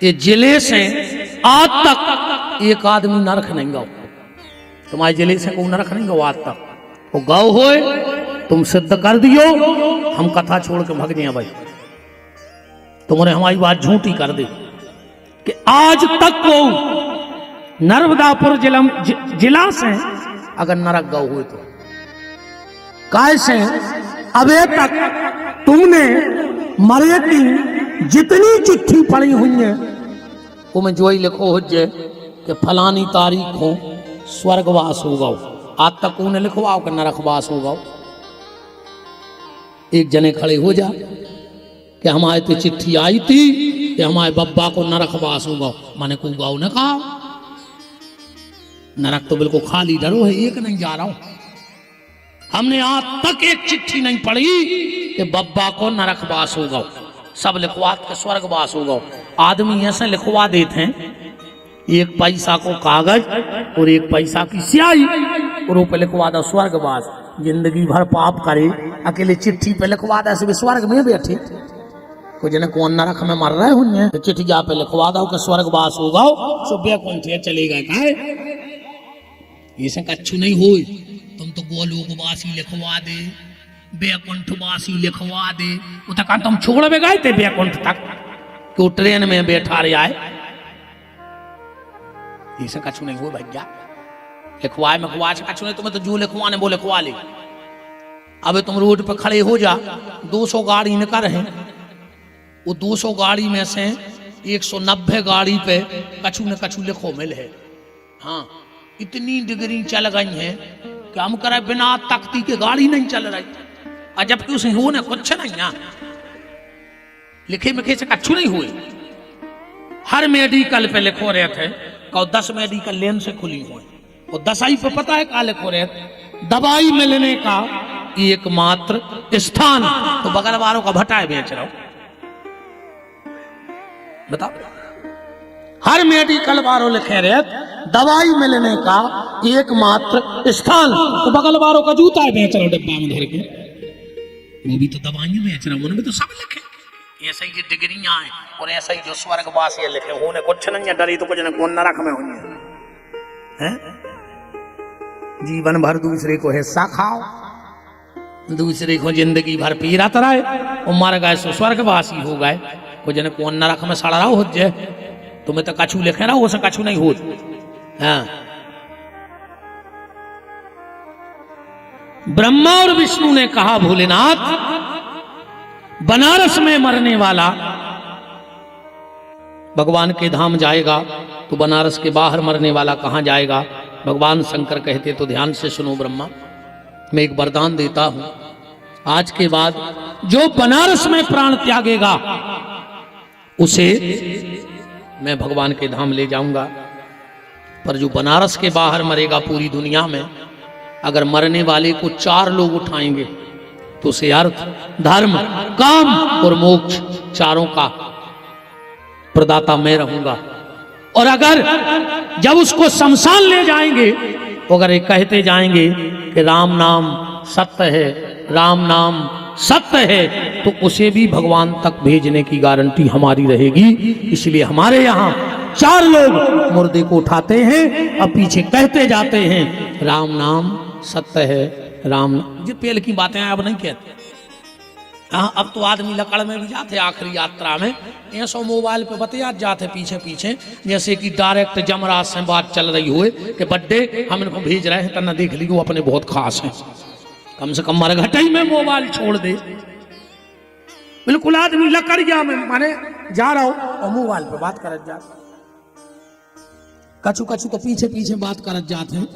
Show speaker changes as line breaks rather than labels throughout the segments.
ये जिले से आज तक एक आदमी नरक नहीं गौ। तुम्हारे जिले से कोई नरक नहीं गौ आज तक। वो गौ होए तुम सिद्ध कर दियो, हम कथा छोड़ के भाग जाए भाई। तुमने हमारी बात झूठी कर दी कि आज तक को नर्मदापुर जिला से अगर नरक गौ हुए तो कैसे अबे तक तुमने मरे की जितनी चिट्ठी पड़ी हुई है वो में जो ही लिखो हो जाए कि फलानी तारीख हो स्वर्गवास होगा। आज तक उन्हें लिखवाओ कि नरकवास होगा। एक जने खड़े हो जा कि हमारे तो चिट्ठी आई थी कि हमारे बब्बा को नरकवास होगा। मैंने को गाँव ने कहा नरक तो बिल्कुल खाली डरो है, एक नहीं जा रहा हूं। हमने आज तक एक चिट्ठी नहीं पढ़ी कि बब्बा को नरकवास होगा। सब लिखवात के स्वर्गवास होगा। आदमी ऐसे लिखवा देते हैं, एक पैसा को कागज और एक पैसा की स्याही और ऊपर लिखवा दो स्वर्गवास। जिंदगी भर पाप करे अकेले चिट्ठी पे लिखवा दे से स्वर्ग में बैठे। कोई जने कौन नरक में मर रहे हुए तो चिट्ठी पे लिखवा दो कि स्वर्गवास होगा, सुबह कौन थे चलेगा। का ये कच्छु नहीं हो, तुम तो गोलोकवासी लिखवा दे, बैकुंठवासी लिखवा दे। वो तक तुम छोड़ में गए थे बैकुंठ तक कि ट्रेन में बैठा रहे आए। ये कच्छु नहीं हो भैया, लिखवाए में कच्छु नहीं। तुम्हें तो जो लिखवाने वो लिखवा ले। अब तुम रोड पे खड़े हो जा, 200 गाड़ी निकल रहे, वो 200 गाड़ी में से 190 गाड़ी पे कछु न कछु लिखो मिल है। हाँ, इतनी डिग्री चल गई है कि हम करे बिना तख्ती के गाड़ी नहीं चल रही। और जबकि उसे होने कुछ नहीं है, लिखे मिखे से कछु नहीं हुए। हर मेडिकल पे लिखो रहे थे कि 10 मेडिकल लेन से खुली हुई और 10 पे पता है क्या लिखो रहे थे, दवाई मिलने का एकमात्र स्थान। तो बगल वालों का भटाए बेच रहा हूं, बताओ। हर मेडिकल वालों लिखे रहे दवाई मिलने का एकमात्र स्थान, तो बगल वालों का जूता बेच रहा हूं डब्बा में धर के। वो भी तो दवाई बेच रहा हूं, उन्होंने भी तो सब लिखे। ऐसा ही डिग्रियां हैं और ऐसा ही जो स्वर्गवास ये लिखे होने कुछ नहीं है। डरी तो कुछ कौन नरक में हुई है। जीवन भर दूसरे को हिस्सा खाओ, दूसरे को जिंदगी भर पीरा तराए और मर गए सो स्वर्गवासी हो गए। कोई जने कौन नरक में सड़ रहा हो जाए। तुम्हें तो कछु लिखे ना हो, कछु नहीं हो। हाँ, ब्रह्मा और विष्णु ने कहा भोलेनाथ बनारस में मरने वाला भगवान के धाम जाएगा तो बनारस के बाहर मरने वाला कहां जाएगा। भगवान शंकर कहते तो ध्यान से सुनो ब्रह्मा, मैं एक वरदान देता हूं, आज के बाद जो बनारस में प्राण त्यागेगा उसे मैं भगवान के धाम ले जाऊंगा। पर जो बनारस के बाहर मरेगा पूरी दुनिया में, अगर मरने वाले को 4 लोग उठाएंगे तो उसे अर्थ, धर्म, काम और मोक्ष चारों का प्रदाता मैं रहूंगा। और अगर जब उसको शमशान ले जाएंगे तो अगर ये कहते जाएंगे कि राम नाम सत्य है, राम नाम सत्य है, तो उसे भी भगवान तक भेजने की गारंटी हमारी रहेगी। इसलिए हमारे यहाँ 4 लोग मुर्दे को उठाते हैं और पीछे कहते जाते हैं राम नाम सत्य है, राम। ये पहले की बातें अब नहीं कहते। हाँ, अब तो आदमी लकड़ में भी जाते आखिरी यात्रा में, ऐसा मोबाइल पे बतिया जाते पीछे पीछे, जैसे कि डायरेक्ट जमराज से बात चल रही हुए कि बर्थडे हम इनको भेज रहे हैं, तना देख ली वो अपने बहुत खास हैं। कम से कम मरघटाई में मोबाइल छोड़ दे। बिल्कुल आदमी लकड़िया में माने जा रहा हो और मोबाइल पे बात करत जा। कछु कछु तो पीछे पीछे बात करत जाते हैं,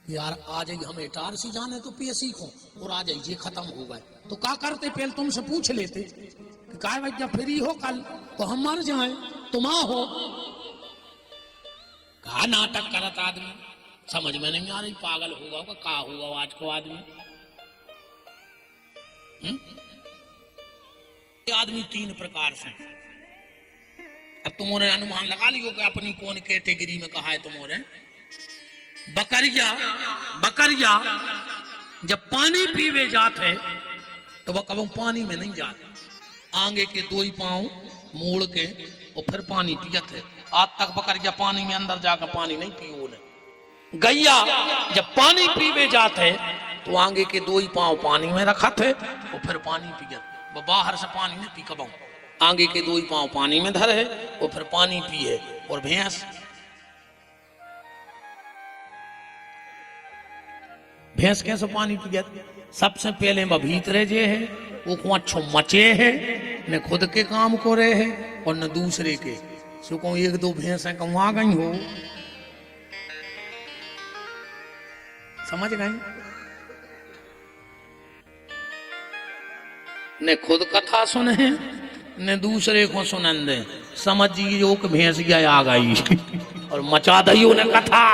यार आ जाइए हम इटारसी जाने तो पे सीखो और आ जाइए खत्म हो गए। तो क्या करते पहले तुमसे पूछ लेते कि काय भाई जब फ्री हो कल तो हम मर जाए, तुम हो। कहा नाटक करत आदमी, समझ में नहीं आ रही, पागल होगा का होगा आज को आदमी। आदमी 3 प्रकार से। अब तुम्हारे अनुमान लगा लियो कि अपनी कौन कैटेगरी में कहा है तुम्हारे। बकरिया जब पानी पीवे जाते तो वह कभी पानी में नहीं जाते, आगे के 2 ही पांव मोड़ के और फिर पानी पियत है। आज तक पकड़ गया पानी में अंदर जाकर पानी नहीं पियो ने। गैया जब पानी पीवे जाते तो आगे के 2 ही पांव पानी में रखा थे और फिर पानी पियत। वो बाहर से पानी नहीं पी कबाऊ, आगे के 2 ही पांव पानी में धरे और फिर पानी पिए। और भैंस कैसे पानी पियत? सबसे पहले वह भीतरे जे है वो को अच्छो मचे है, न खुद के काम को रहे है और न दूसरे के। सो कहूँ 1-2 भैंस कहूँ आ गई हो, समझ गई? ने खुद कथा सुने ने दूसरे को सुनन दे। समझिए कि भैंस आ गई और मचा दियो ने कथा।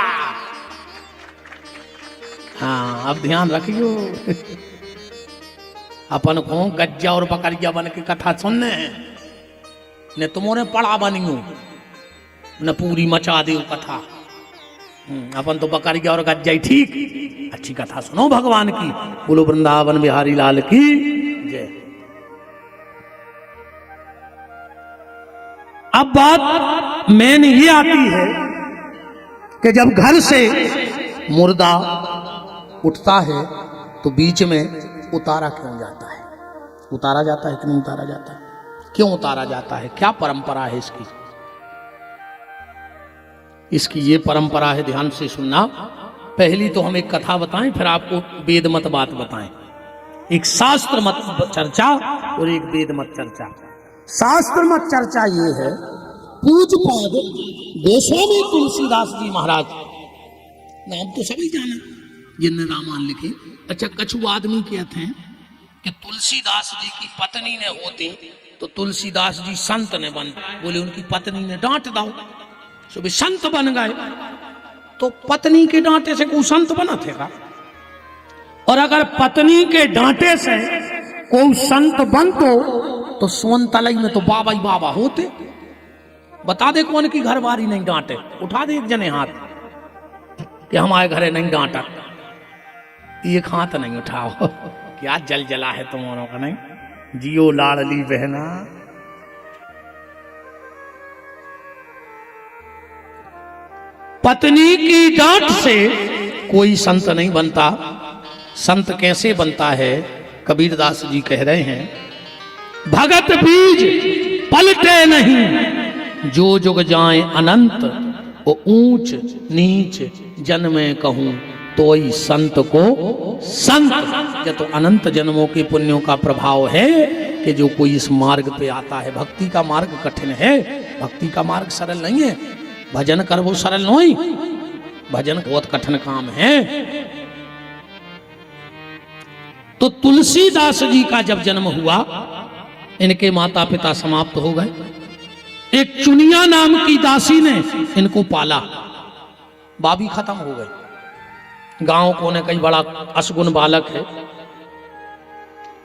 हाँ, अब ध्यान रखियो। अपन को गज्जा और बकरिया बन के कथा सुनने ने तुम्हारे पड़ा बनियो न पूरी मचा दे कथा। अपन तो बकरिया और गज्जा ही ठीक। अच्छी कथा सुनो भगवान की। बोलो वृंदावन बिहारी लाल की जय। अब बात मेन ये आती है कि जब घर से मुर्दा उठता है तो बीच में उतारा क्यों जाता है? उतारा जाता है कि नहीं उतारा जाता? क्यों उतारा जाता है? क्या परंपरा है इसकी? इसकी ये परंपरा है, ध्यान से सुनना। पहली तो हम एक कथा बताएं, फिर आपको वेद मत बात बताएं। एक शास्त्र मत चर्चा और एक वेद मत चर्चा। शास्त्र मत चर्चा ये है, पूज्यपाद गोस्वामी तुलसीदास जी महाराज, नाम तो सभी जाना जिनने रामायण लिखे। अच्छा, कछु आदमी कहते हैं कि तुलसीदास जी की पत्नी ने होती तो तुलसीदास जी संत ने बन। बोले उनकी पत्नी ने डांट दाओ सो भी संत बन गए। तो पत्नी के डांटे से कोई संत बना थे का? और अगर पत्नी के डांटे से कोई संत बनतो तो सोन तलई में तो बाबा ही बाबा होते। बता दे कौन की घरवारी नहीं डांटे, उठा दे एक जने हाथ कि हमारे घरे नहीं डांटा। एक हाथ नहीं उठाओ। क्या जल जला है तुम्हारों का? नहीं जियो लाडली बहना। पत्नी की डांट से कोई संत नहीं बनता। संत कैसे बनता है? कबीरदास जी कह रहे हैं, भगत बीज पलटे नहीं, जो जुग जाए अनंत, वो ऊंच नीच जन्मे कहूं तो ही संत को संत। जब तो अनंत जन्मों के पुण्यों का प्रभाव है कि जो कोई इस मार्ग पे आता है। भक्ति का मार्ग कठिन है, भक्ति का मार्ग सरल नहीं है। भजन कर वो सरल नहीं, भजन बहुत कठिन काम है। तो तुलसीदास जी का जब जन्म हुआ, इनके माता पिता समाप्त हो गए। एक चुनिया नाम की दासी ने इनको पाला, बाबी खत्म हो गई। गांव को ने कई बड़ा अशगुन बालक है,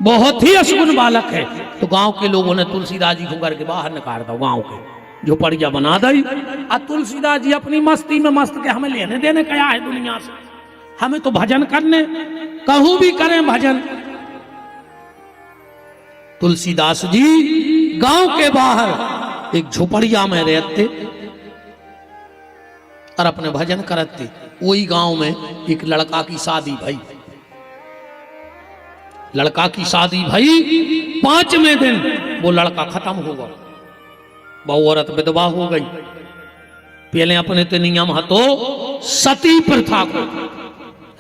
बहुत ही अशगुन बालक है। तो गांव के लोगों ने तुलसीदास जी को घर के बाहर निकाल दो, गांव के झोपड़िया बना दी। और तुलसीदास जी अपनी मस्ती में मस्त के हमें लेने देने क्या है दुनिया से, हमें तो भजन करने, कहूं भी करें भजन। तुलसीदास जी गांव के बाहर एक झोपड़िया में रहते और अपने भजन करते। वही गांव में एक लड़का की शादी भई। लड़का की शादी भई, 5वें दिन वो लड़का खत्म हो गया। बहु औरत विधवा हो गई। पहले अपने तो नियम हतो सती प्रथा को,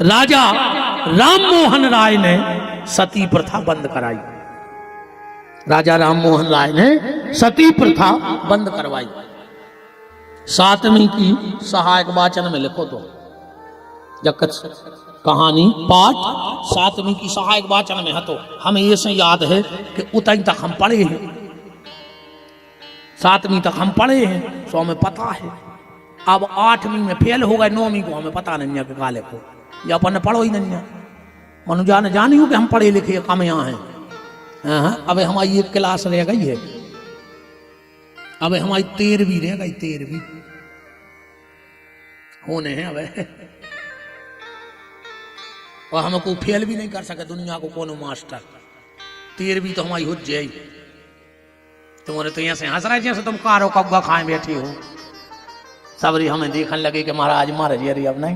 राजा राम मोहन राय ने सती प्रथा बंद कराई। राजा राम मोहन राय ने सती प्रथा बंद करवाई। 7वीं की सहायक वाचन में लिखो तो जगत कहानी पाठ 7वीं की सहायक वाचन में है। तो हमें ये से याद है कि उतनी तक हम पढ़े हैं, 7वीं तक हम पढ़े हैं, सो हमें पता है। अब 8वीं में फेल हो गए, 9वीं को हमें पता नहीं है कि काले को, या अपन पढ़ो ही नहीं है। मनुजा ने जानी हो कि हम पढ़े लिखे कम यहाँ हैं। अब हमारी एक क्लास रह गई है, अब हमारी 13वीं रह गई, 13वीं होने हैं अब। और हम को फेल भी नहीं कर सके दुनिया को कोनो मास्टर। 13वीं तो हमारी हो जाए, तुम्हारे तो यहाँ से हंस रहे जैसे तुम कारो कब्बा खाए बैठी हो। सबरी हमें देखने लगे कि महाराज महाराज अरे अब नहीं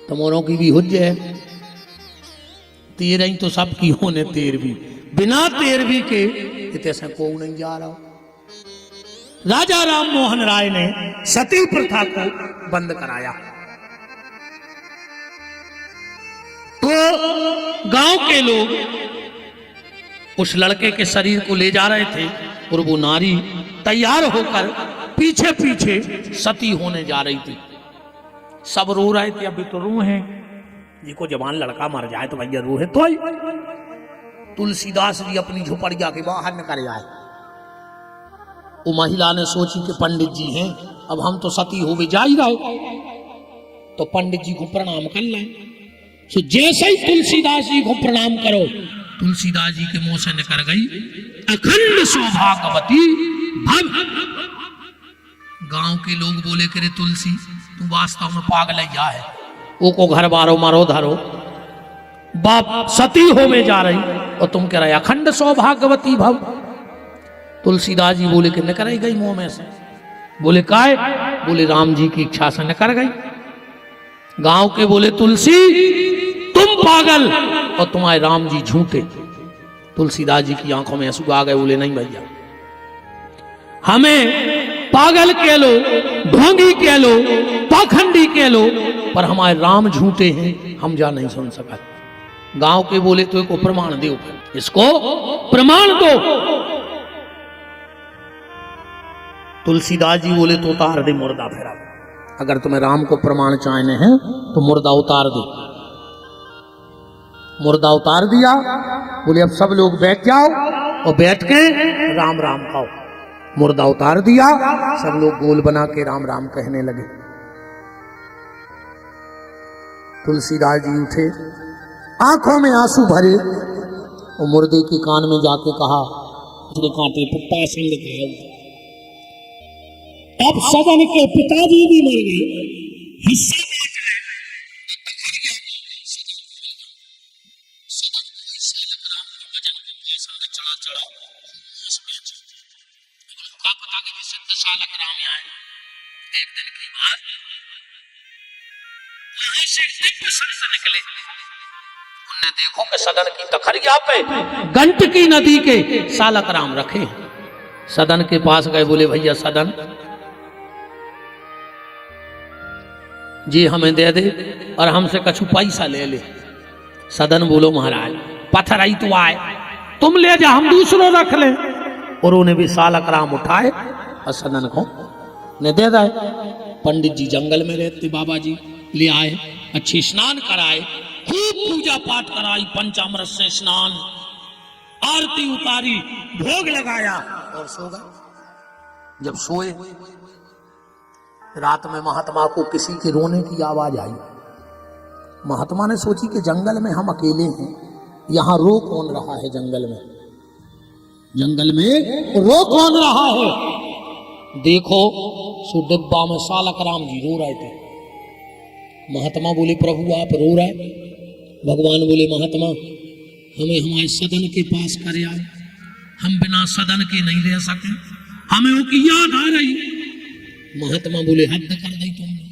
तुम्हारों की भी हुज्ज है। तेरह तो सबकी होने 13वीं, बिना 13वीं के इतने से को नहीं जा रहा। राजा राम मोहन राय ने सती प्रथा को बंद कराया। तो गांव के लोग उस लड़के के शरीर को ले जा रहे थे और वो नारी तैयार होकर पीछे पीछे सती होने जा रही थी। सब रो रहे थे, अभी तो रूह है जी को जवान लड़का मर जाए तो भैया रूह है। तो तुलसीदास जी अपनी झोपड़िया के बाहर निकल आए। वो महिला ने सोची कि पंडित जी हैं, अब हम तो सती हो भी जा ही रहे, तो पंडित जी को प्रणाम कर लें। तो जैसे ही तुलसीदास जी को प्रणाम करो, तुलसीदास जी के मुंह से निकल गई अखंड सौभाग्यवती भव। गांव के लोग बोले करे तुलसी तू वास्तव में पागल है, वो को घर बारो मारो धरो, बाप सती हो में जा रही और तुम कह रहे अखंड सौभाग्यवती भव। तुलसीदास जी बोले कि निकल गई मुंह में से। बोले काय? बोले राम जी की इच्छा से निकल गई। गांव के बोले तुलसी तुम पागल और तुम्हारे राम जी झूठे। तुलसीदास जी की आंखों में आंसू आ गए। बोले नहीं भैया, हमें पागल कह लो, ढोंगी कह लो, पाखंडी कह लो, पर हमारे राम झूठे हैं, हम जा नहीं सुन सका। गांव के बोले तो इसको प्रमाण दो, इसको प्रमाण दो। तुलसीदास जी बोले तो उतार दे मुर्दा फिरा। अगर तुम्हें राम को प्रमाण चाहने हैं तो मुर्दा उतार दो। मुर्दा उतार दिया। बोले अब सब लोग बैठ जाओ और बैठ के राम राम खाओ। मुर्दा उतार दिया, सब लोग गोल बना के राम राम कहने लगे। तुलसीदास जी उठे, आंखों में आंसू भरे और मुर्दे के कान में जाके कहा, कांटे पुट्टा संग खाओ। अब सदन के पिताजी भी मर गए, हिस्सा सालक राम आए। एक दिन की बात, यहाँ से दिव्य शख्स निकले। उन्हें देखो कि सदन की तखरिया पे गंडकी नदी के सालक राम रखे। सदन के पास गए, बोले भैया सदन जी हमें दे दे और हमसे कछु पैसा ले ले। सदन बोलो महाराज पत्थर आई तो आए, तुम ले जा हम दूसरों रख ले। और उन्हें भी सालक राम उठाए और सदन को ने दे दे। पंडित जी जंगल में रहते, बाबा जी ले आए, अच्छी स्नान कराए, खूब पूजा पाठ कराई, पंचामृत से स्नान, आरती उतारी, भोग लगाया और सो गए। जब सोए रात में महात्मा को किसी के रोने की आवाज आई। महात्मा ने सोची कि जंगल में हम अकेले हैं, यहां रो कौन रहा है? जंगल में रो कौन रहा है? देखो सो डिब्बा में सालक राम जी रो रहे थे। महात्मा बोले प्रभु आप रो रहे? भगवान बोले महात्मा हमें हमारे सदन के पास करे आओ, हम बिना सदन के नहीं रह सके, हमें वो की याद आ रही। महात्मा बोले हद कर दी तुमने।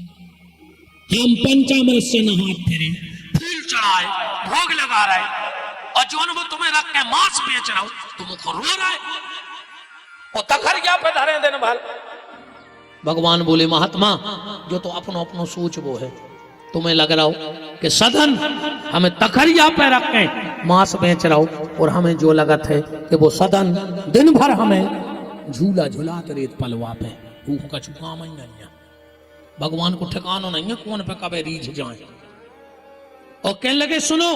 हम पंचामृत से नहात फिरे, फूल चढ़ाए, भोग लगा रहे और जो वो तुम्हें रख के मांस बेच रहा हूं, तुमको रो रहा है और तखरिया पे धरे दिन भर। भगवान बोले महात्मा जो तो अपनो अपनो सोच वो है, तुम्हें लग रहा हो कि सदन हमें तखरिया पे रख के मांस बेच रहा हो और हमें जो लगत है कि वो सदन दिन भर हमें झूला झूलाते रेत पलवा पे का काम ही नहीं है। भगवान को ठिकाना नहीं है कौन पे कभी रीझ जाए। और कहने लगे सुनो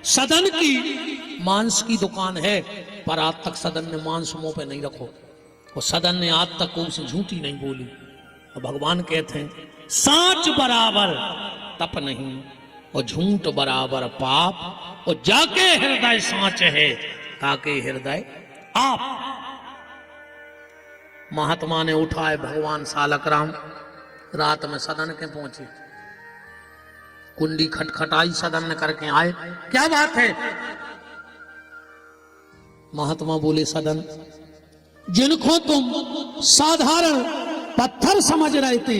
सदन की मांस की दुकान है, पर आज तक सदन ने मांस मुंह पे नहीं रखो और सदन ने आज तक कोई से झूठी नहीं बोली। और भगवान कहते हैं साच बराबर तप नहीं और झूठ बराबर पाप, और जाके हृदय साच है ताके हृदय आप। महात्मा ने उठाए भगवान सालक राम, रात में सदन के पहुंचे, कुंडी खटखटाई, सदन ने करके आए, क्या बात है? महात्मा बोले सदन जिनको तुम साधारण पत्थर समझ रहे थे,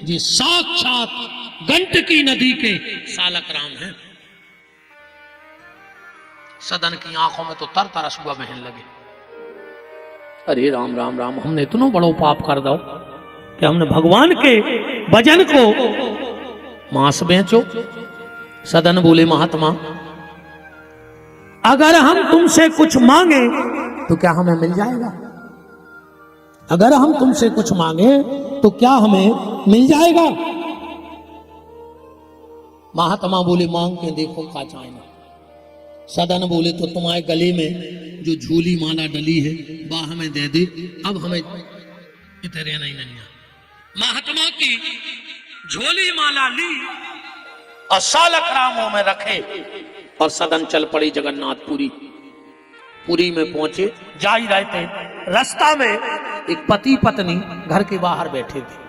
ये साक्षात गंडकी नदी के सालक राम हैं। सदन की आंखों में तो तर तरस हुआ बहन लगे। अरे राम राम राम, हमने इतना बड़ो पाप कर दो कि हमने भगवान के भजन को मांस बेचो। सदन बोले, महात्मा अगर हम तुमसे कुछ मांगे तो क्या हमें मिल जाएगा? अगर हम तुमसे कुछ मांगे तो क्या हमें मिल जाएगा? महात्मा बोले, मांग के देखो क्या चाहेगा। सदन बोले, तो तुम्हारे गले में जो झूली माला डली है वह हमें दे दे, अब हमें इतने नहीं नहीं। महात्मा की झोली माला ली और सालक रामों में रखे और सदन चल पड़ी जगन्नाथपुरी। पुरी में पहुंचे, जा ही रहे थे, रास्ता में एक पति पत्नी घर के बाहर बैठे थे।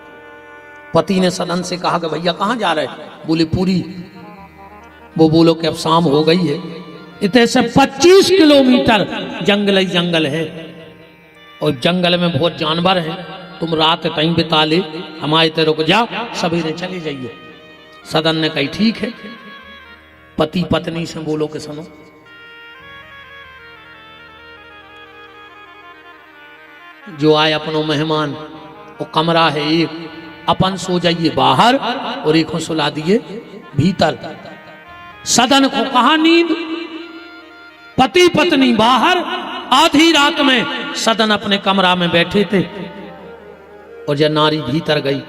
पति ने सदन से कहा कि भैया कहां जा रहे? बोले पुरी। वो बोलो कि अब शाम हो गई है, इतने से 25 किलोमीटर जंगल ही जंगल है और जंगल में बहुत जानवर हैं, तुम रात कहीं बिता ले, हमारे ते रुक जाओ, सवेरे चले जाइए। सदन ने कही ठीक है। पति पत्नी से बोलो कि सुनो, जो आए अपनो मेहमान, वो कमरा है एक, अपन सो जाइए बाहर और एक को सुला दिए भीतर। सदन को कहा नींद, पति पत्नी बाहर, आधी रात में सदन अपने कमरा में बैठे थे और जब नारी भीतर गई,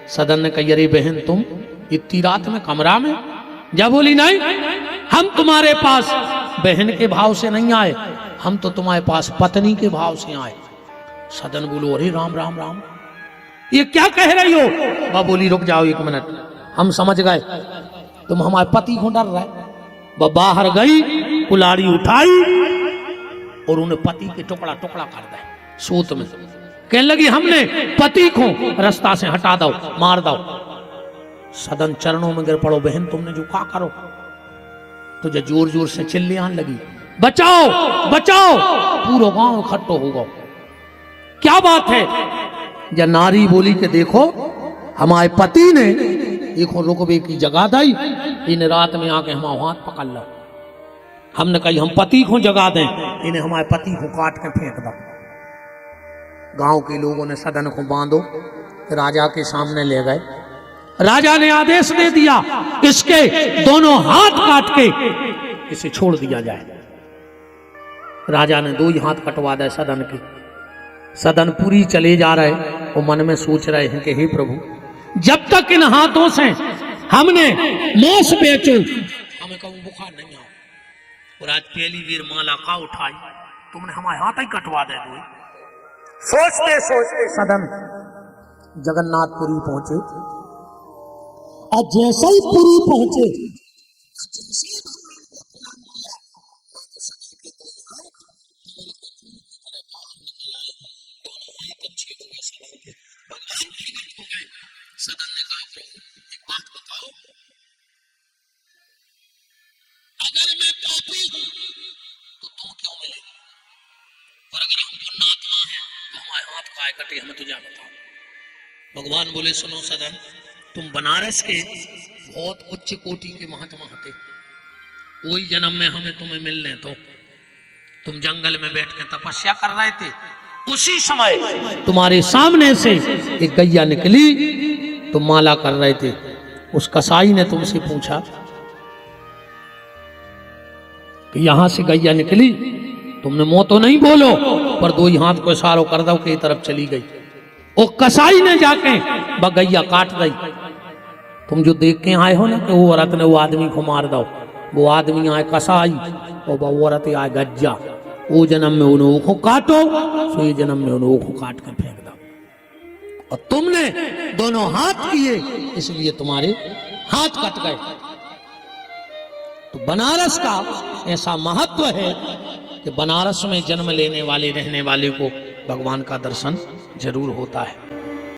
सदन ने कही, अरे बहन तुम इतनी रात में कमरा में? जब बोली, नहीं, हम तुम्हारे पास बहन के भाव से नहीं आए, हम तो तुम्हारे पास पत्नी के भाव से आए। सदन बोलो, अरे राम राम राम, ये क्या कह रही हो? वह बोली, रुक जाओ एक मिनट, हम समझ गए तुम हमारे पति को डर रहे। वह बाहर गई, कुल्हाड़ी उठाई और उन्हें पति के टुकड़ा टुकड़ा कर दे सूत में। कहने लगी, हमने पति को रास्ता से हटा दो, मार दो। सदन चरणों में गिर पड़ो, बहन तुमने जो कहा करो। तो जो जोर जोर से चिल्लाने लगी, बचाओ बचाओ, पूरा गांव इकट्ठो हो गया। क्या बात है? जब नारी बोली कि देखो हमारे पति ने एक रुकबे की जगह दी, इन रात में आके हमारा हाथ पकड़ लो। हमने कही हम पति को जगा दें, इन्हें हमारे पति को काट के फेंक दो। गांव के लोगों ने सदन को बांधो, राजा के सामने ले गए। राजा ने आदेश दे दिया, इसके दोनों हाथ काट के इसे छोड़ दिया जाए। राजा ने 2 ही हाथ कटवा दिए सदन के। सदन पूरी चले जा रहे और मन में सोच रहे हैं कि हे प्रभु, जब तक इन हाथों से हमने मांस बेचो, हमें कभी बुखार नहीं आओ। और आज पहली वीर माला का उठाई, तुमने हमारे हाथ ही कटवा दे दो। सोचते सोचते सदन जगन्नाथपुरी पहुंचे और जैसे ही पुरी पहुंचे, सदन ने कहा, एक बात बताओ, अगर मैं पापी हूं तो तुम क्यों मिले? और अगर हम पुण्यात्मा हैं तो हमारे हाथ काहे कटे, हमें तुझे बताओ। भगवान बोले, सुनो सदन, तुम बनारस के बहुत उच्च कोटि के महात्मा थे, कोई जन्म में हमें तुम्हें मिलने तो तुम जंगल में बैठ के तपस्या कर रहे थे। उसी समय तुम्हारे सामने से एक गैया निकली, तुम माला कर रहे थे। उस कसाई ने तुमसे पूछा कि यहां से गैया निकली, तुमने मुंह तो नहीं बोलो, पर 2 ही हाथ को इशारा कर दो कि तरफ चली गई। वो कसाई ने जाके वह गैया काट दी। तुम जो देख के आए हो ना कि वो औरत ने वो आदमी को मार दो, वो आदमी आए कसाई और वो औरत आए गज्जा। वो जन्म में उन्हों को काटो, सो ये जन्म में उन्हों को काट कर फेंक दो। और तुमने दोनों हाथ किए, इसलिए तुम्हारे हाथ कट गए। तो बनारस का ऐसा महत्व है कि बनारस में जन्म लेने वाले रहने वाले को भगवान का दर्शन जरूर होता है।